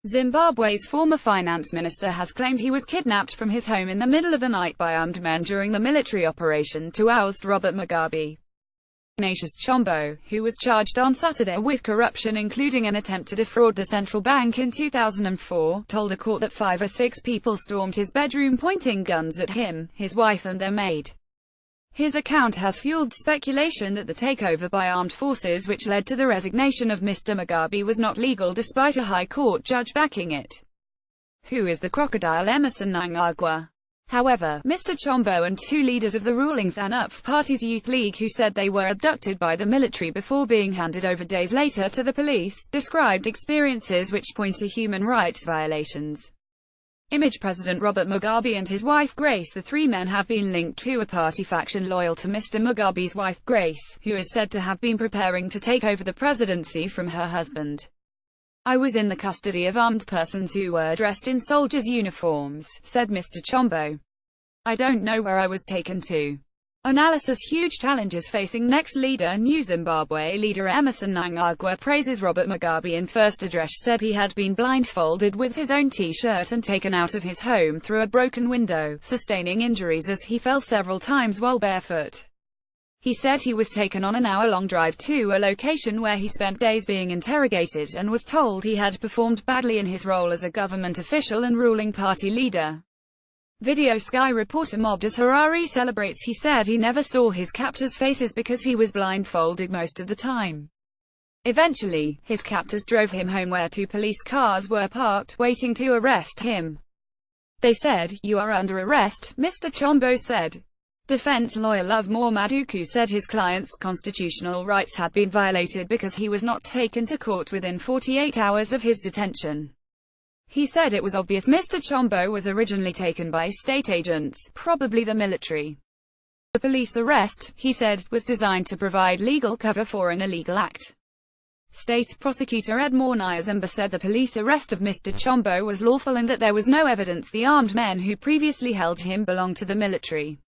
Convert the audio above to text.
Zimbabwe's former finance minister has claimed he was kidnapped from his home in the middle of the night by armed men during the military operation to oust Robert Mugabe. Ignatius Chombo, who was charged on Saturday with corruption including an attempt to defraud the central bank in 2004, told a court that 5 or 6 people stormed his bedroom pointing guns at him, his wife and their maid. His account has fueled speculation that the takeover by armed forces which led to the resignation of Mr. Mugabe was not legal despite a high court judge backing it. Who is the crocodile? Emmerson Mnangagwa. However, Mr. Chombo and 2 leaders of the ruling ZANU-PF party's youth league who said they were abducted by the military before being handed over days later to the police, described experiences which point to human rights violations. Image President Robert Mugabe and his wife Grace. The 3 men have been linked to a party faction loyal to Mr. Mugabe's wife Grace, who is said to have been preparing to take over the presidency from her husband. "I was in the custody of armed persons who were dressed in soldiers' uniforms," said Mr. Chombo. "I don't know where I was taken to." Analysis: huge challenges facing next leader. New Zimbabwe leader Emmerson Mnangagwa praises Robert Mugabe. In first address said he had been blindfolded with his own t-shirt and taken out of his home through a broken window, sustaining injuries as he fell several times while barefoot. He said he was taken on an hour-long drive to a location where he spent days being interrogated and was told he had performed badly in his role as a government official and ruling party leader. Video: Sky reporter mobbed as Harare celebrates. He said he never saw his captors' faces because he was blindfolded most of the time. Eventually, his captors drove him home where 2 police cars were parked, waiting to arrest him. They said, "You are under arrest," Mr. Chombo said. Defense lawyer Love Maduku said his client's constitutional rights had been violated because he was not taken to court within 48 hours of his detention. He said it was obvious Mr. Chombo was originally taken by state agents, probably the military. The police arrest, he said, was designed to provide legal cover for an illegal act. State prosecutor Edmore Nyazamba said the police arrest of Mr. Chombo was lawful and that there was no evidence the armed men who previously held him belonged to the military.